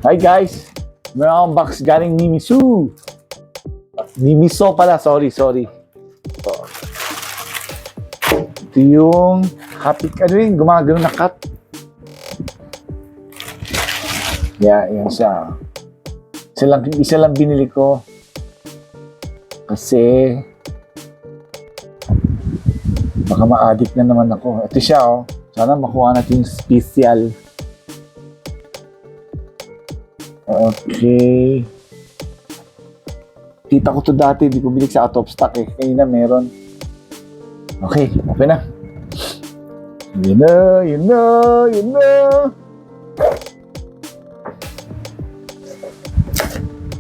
Hi guys! Meron akong box galing Mimisu. Mimiso pala, sorry. Ito. Ito yung happy, ano yung gumagano na cut. Yan siya. Isa lang binili ko. Kasi baka ma-addict na naman ako. Ito siya, oh. Sana makuha natin yung special. Okay. Kita ko to dati, di ko bilik sa out of stock eh. Kanina meron. Okay, okay na. Yun na.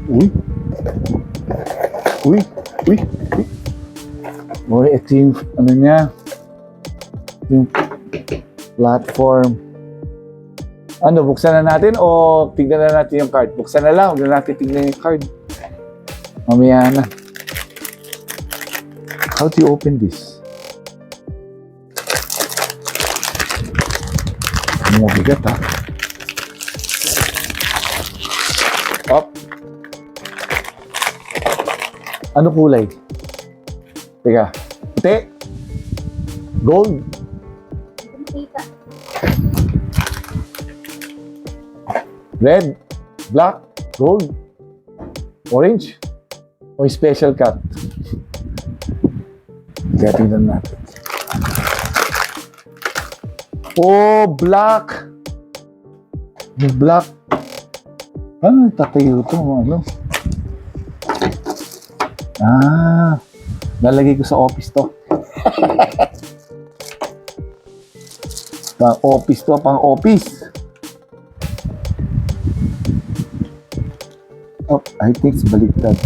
Uy. Ito yung, ano niya, yung platform. Ano, buksan na natin o tignan na natin yung card? Buksan na lang, huwag na natin tignan yung card. Mamaya na. How do you open this? Ano mo bigat, ha? Up. Ano kulay? Teka. Puti? Gold? Red? Black? Gold? Orange? O special cut? Kaya tingnan natin. Oh, black! Yung black. Ano tatayo ito? Ano? Lalagay ko sa office to. Pang office to, pang office. Oh, I think it's baliktad.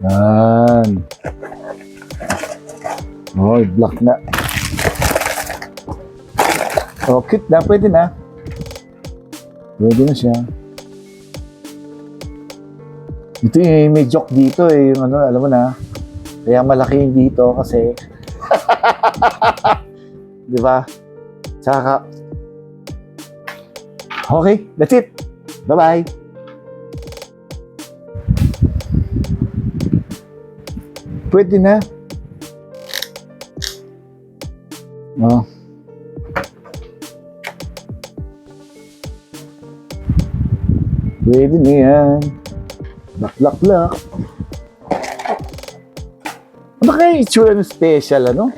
Yan. Oh, black na. Oh, cute na. Pwede na. Pwede na siya. Ito yung may joke dito eh. Yung ano, alam mo na. Kaya malaki yung dito kasi. Di ba? Tsaka. Okay, that's it. Bye-bye. Pwede na. Oh. Pwede na yan. Lock. Ano kaya itsura ng special, ano?